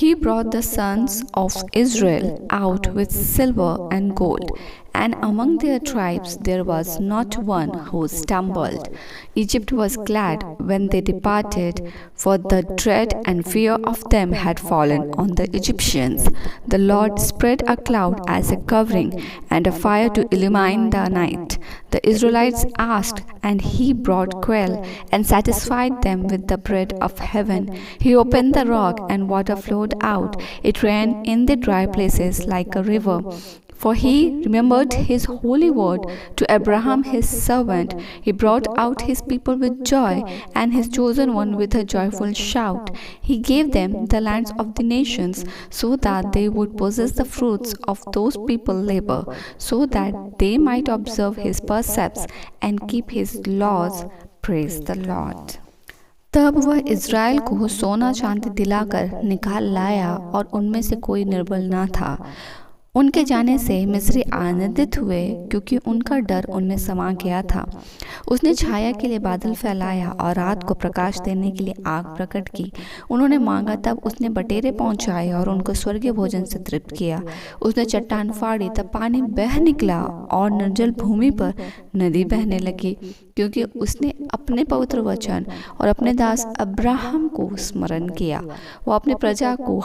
He brought the sons of Israel out with silver and gold, and among their tribes there was not one who stumbled. Egypt was glad when they departed, for the dread and fear of them had fallen on the Egyptians. The Lord spread a cloud as a covering, and a fire to illumine the night. The Israelites asked, and he brought quail, and satisfied them with the bread of heaven. He opened the rock, and water flowed out. It ran in the dry places like a river. For he remembered his holy word to Abraham his servant. He brought out his people with joy, and his chosen one with a joyful shout. He gave them the lands of the nations, so that they would possess the fruits of those people's labor, so that they might observe his precepts and keep his laws. Praise the Lord. तब वह Israel को सोना चांदी दिलाकर निकाल लाया, और उनमें से कोई निर्बल न था। उनके जाने से मिस्री आनंदित हुए, क्योंकि उनका डर उनमें समा गया था। उसने छाया के लिए बादल फैलाया और रात को प्रकाश देने के लिए आग प्रकट की। उन्होंने मांगा, तब उसने बटेरे पहुंचाए और उनको स्वर्गीय भोजन से तृप्त किया। उसने चट्टान फाड़ी, तब पानी बह निकला और निर्जल भूमि पर नदी बहने लगी, क्योंकि उसने अपने पवित्र वचन और अपने दास अब्राहम को स्मरण किया। वो अपने प्रजा को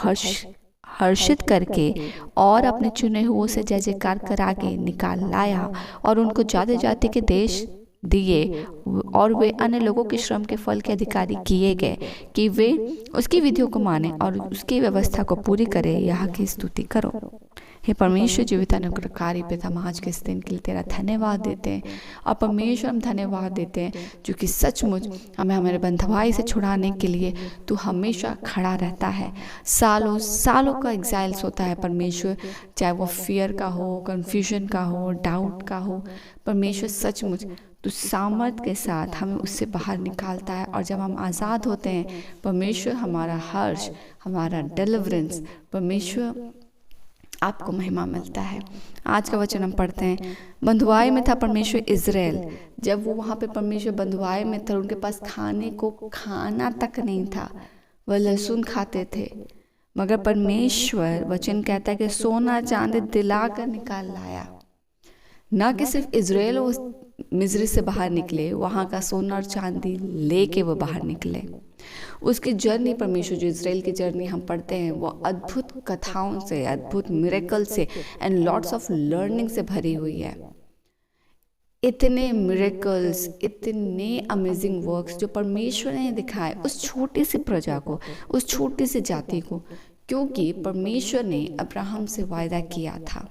हर्षित करके और अपने चुने हुओं से जय जयकार करा के निकाल लाया, और उनको जाति जाति के देश दिए, और वे अन्य लोगों के श्रम के फल के अधिकारी किए गए, कि वे उसकी विधियों को माने और उसकी व्यवस्था को पूरी करे। यहाँ की स्तुति करो। हे परमेश्वर, जीवित अनुग्रहकारी पिता, हम आज के इस दिन के लिए तेरा धन्यवाद देते हैं। और परमेश्वर, हम धन्यवाद देते हैं जो कि सचमुच हमें हमारे बंधुआई से छुड़ाने के लिए तू हमेशा खड़ा रहता है। सालों सालों का एग्जाइल्स होता है परमेश्वर, चाहे वो फियर का हो, कन्फ्यूजन का हो, डाउट का हो। परमेश्वर, सचमुच तू सामर्थ के साथ हमें उससे बाहर निकालता है, और जब हम आज़ाद होते हैं परमेश्वर, हमारा हर्ष, हमारा डिलीवरेंस, परमेश्वर आपको महिमा मिलता है। आज का वचन हम पढ़ते हैं। बंधुआई में था परमेश्वर इज़राइल। जब वो वहाँ पे परमेश्वर बंधुआई में थे, उनके पास खाने को खाना तक नहीं था, वह लहसुन खाते थे। मगर परमेश्वर वचन कहता है कि सोना चांदी दिलाकर निकाल लाया। ना कि सिर्फ इज़राइल उस मिस्र से बाहर निकले, वहाँ का सोना और चांदी लेके वो बाहर निकले। उसकी जर्नी, परमेश्वर जो इज़राइल की जर्नी हम पढ़ते हैं, वो अद्भुत कथाओं से, अद्भुत मिरेकल से एंड लॉट्स ऑफ लर्निंग से भरी हुई है। इतने मिरेकल्स, इतने अमेजिंग वर्क्स जो परमेश्वर ने दिखाए उस छोटी सी प्रजा को, उस छोटी सी जाति को, क्योंकि परमेश्वर ने अब्राहम से वायदा किया था।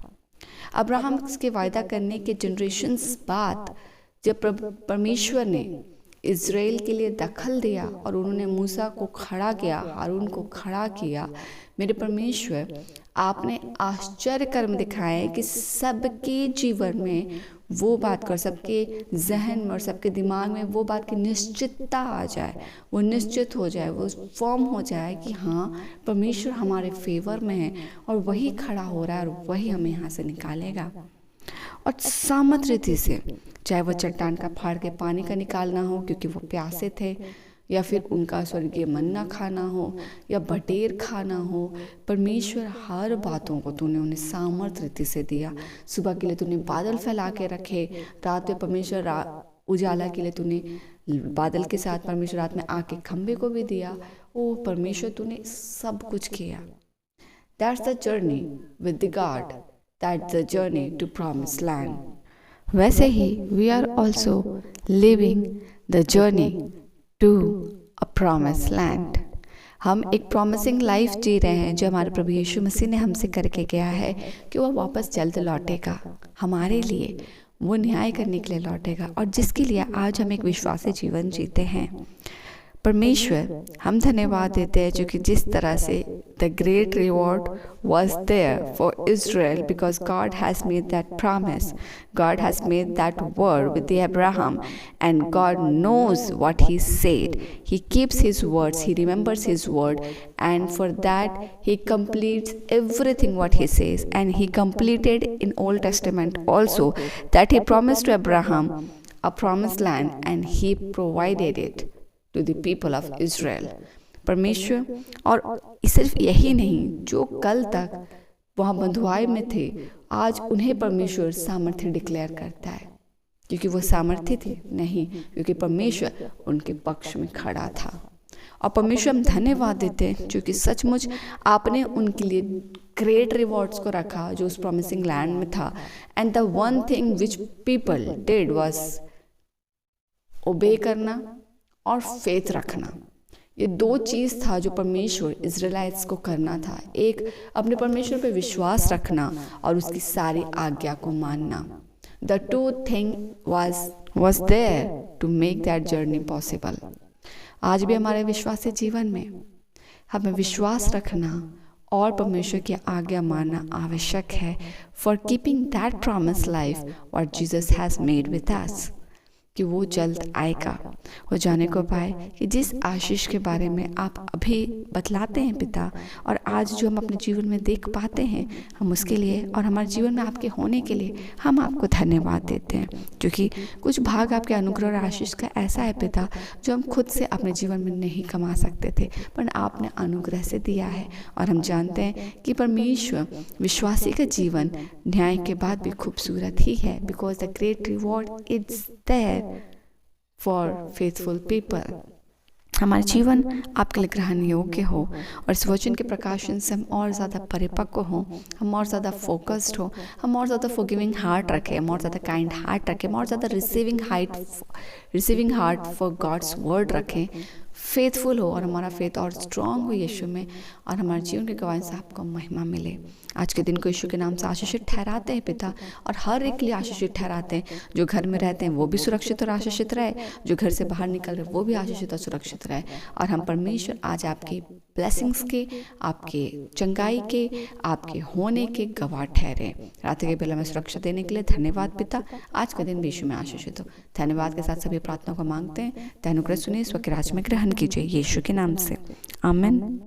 अब्राहम के वायदा करने के जनरेशन्स बाद जब परमेश्वर ने इज़राइल के लिए दखल दिया और उन्होंने मूसा को खड़ा किया, हारून को खड़ा किया, मेरे परमेश्वर, आपने आश्चर्य कर्म दिखाए कि सबके जीवन में वो बात कर, सबके जहन में और सबके दिमाग में वो बात की निश्चितता आ जाए, वो निश्चित हो जाए, वो फॉर्म हो जाए कि हाँ, परमेश्वर हमारे फेवर में है और वही खड़ा हो रहा है और वही हमें यहाँ से निकालेगा। और सामत रीति से, चाहे वो चट्टान का फाड़ के पानी का निकालना हो क्योंकि वो प्यासे थे, या फिर उनका स्वर्गीय मन्ना खाना हो, या बटेर खाना हो, परमेश्वर हर बातों को तूने उन्हें सामर्थ रीति से दिया। सुबह के लिए तूने बादल फैला के रखे, रात में परमेश्वर उजाला के लिए तूने बादल के साथ परमेश्वर रात में आके खंबे को भी दिया। ओ परमेश्वर, तूने सब कुछ किया। That's the journey with the God, that's the journey to promised land. वैसे ही we are also living the journey to a promise land. हम एक प्रॉमिसिंग लाइफ जी रहे हैं जो हमारे प्रभु यीशु मसीह ने हमसे करके गया है कि वह वापस जल्द लौटेगा हमारे लिए, वो न्याय करने के लिए लौटेगा, और जिसके लिए आज हम एक विश्वासी जीवन जीते हैं। परमेश्वर, हम धन्यवाद देते हैं जो कि जिस तरह से the great reward was there for Israel because God has made that promise. God has made that word with the Abraham, and God knows what he said. He keeps his words, he remembers his word, and for that he completes everything what he says. And he completed in Old Testament also that he promised to Abraham a promised land, and he provided it to the people of Israel. परमेश्वर, और सिर्फ यही नहीं, जो कल तक वहाँ बंधुआई में थे, आज उन्हें परमेश्वर सामर्थ्य डिक्लेयर करता है। क्योंकि वो सामर्थ्य थे? नहीं, क्योंकि परमेश्वर उनके पक्ष में खड़ा था। और परमेश्वर हम धन्यवाद देते हैं क्योंकि सचमुच आपने उनके लिए ग्रेट रिवॉर्ड्स को रखा जो उस प्रॉमिसिंग लैंड में था। And the one thing which people did was obey करना और फेथ रखना। ये दो चीज़ था जो परमेश्वर इजराइलाइट्स को करना था। एक, अपने परमेश्वर पे विश्वास रखना और उसकी सारी आज्ञा को मानना। The two thing was there to make that journey possible। आज भी हमारे विश्वासी जीवन में हमें विश्वास रखना और परमेश्वर की आज्ञा मानना आवश्यक है for keeping that promise life what Jesus has made with us, कि वो जल्द आएगा। वो जाने को पाए कि जिस आशीष के बारे में आप अभी बतलाते हैं पिता, और आज जो हम अपने जीवन में देख पाते हैं, हम उसके लिए और हमारे जीवन में आपके होने के लिए हम आपको धन्यवाद देते हैं। क्योंकि कुछ भाग आपके अनुग्रह और आशीष का ऐसा है पिता जो हम खुद से अपने जीवन में नहीं कमा सकते थे, पर आपने अनुग्रह से दिया है। और हम जानते हैं कि परमेश्वर विश्वासी का जीवन न्याय के बाद भी खूबसूरत ही है, because the great reward is there for faithful people. हमारा जीवन आपके लिए ग्रहण योग्य हो और इस वचन के प्रकाशन से हम और ज़्यादा परिपक्व हों, हम और ज़्यादा फोकस्ड हो, हम और ज़्यादा फॉरगिविंग हार्ट रखें, हम और ज़्यादा काइंड हार्ट रखें, हम और ज़्यादा receiving heart for God's word रखें, फेथफुल हो और हमारा फेथ और स्ट्रॉन्ग हो यीशु में, और हमारे जीवन के गवाही से आपको महिमा मिले। आज के दिन को यीशु के नाम से आशीषित ठहराते हैं पिता, और हर एक के लिए आशीषित ठहराते हैं। जो घर में रहते हैं वो भी सुरक्षित और आशीषित रहे, जो घर से बाहर निकल रहे वो भी आशीषित और सुरक्षित रहे। और हम परमेश्वर आज आपकी ब्लेसिंग्स के, आपके चंगाई के, आपके होने के गवाह ठहरे। रात्रि के बेला में सुरक्षा देने के लिए धन्यवाद पिता। आज का दिन भी यीशु में आशीषित हो। धन्यवाद के साथ सभी प्रार्थना को मांगते हैं। अनुग्रह सुनिए, स्व के राज में ग्रहण कीजिए यीशु के नाम से, आमीन।